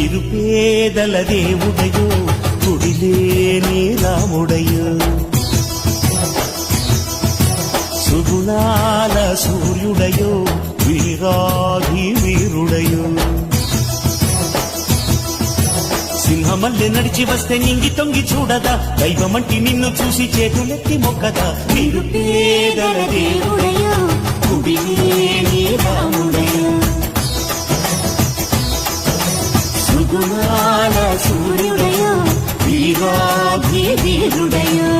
నిరుపేదల దేవుడయో గుడిలేని రాముడయో సుగుణాల సూర్యుడయో వీరాధి వీరుడయో సింహమల్లె నడిచి వస్తే నింగి తొంగి చూడదా దైవమంటి నిన్ను చూసి చేతులెత్తి మొక్కదా నిరుపేదల దేవుడయో గుడిలేని రాముడయో సుగుణాల సూర్యుడయో వీరాధి వీరుడయో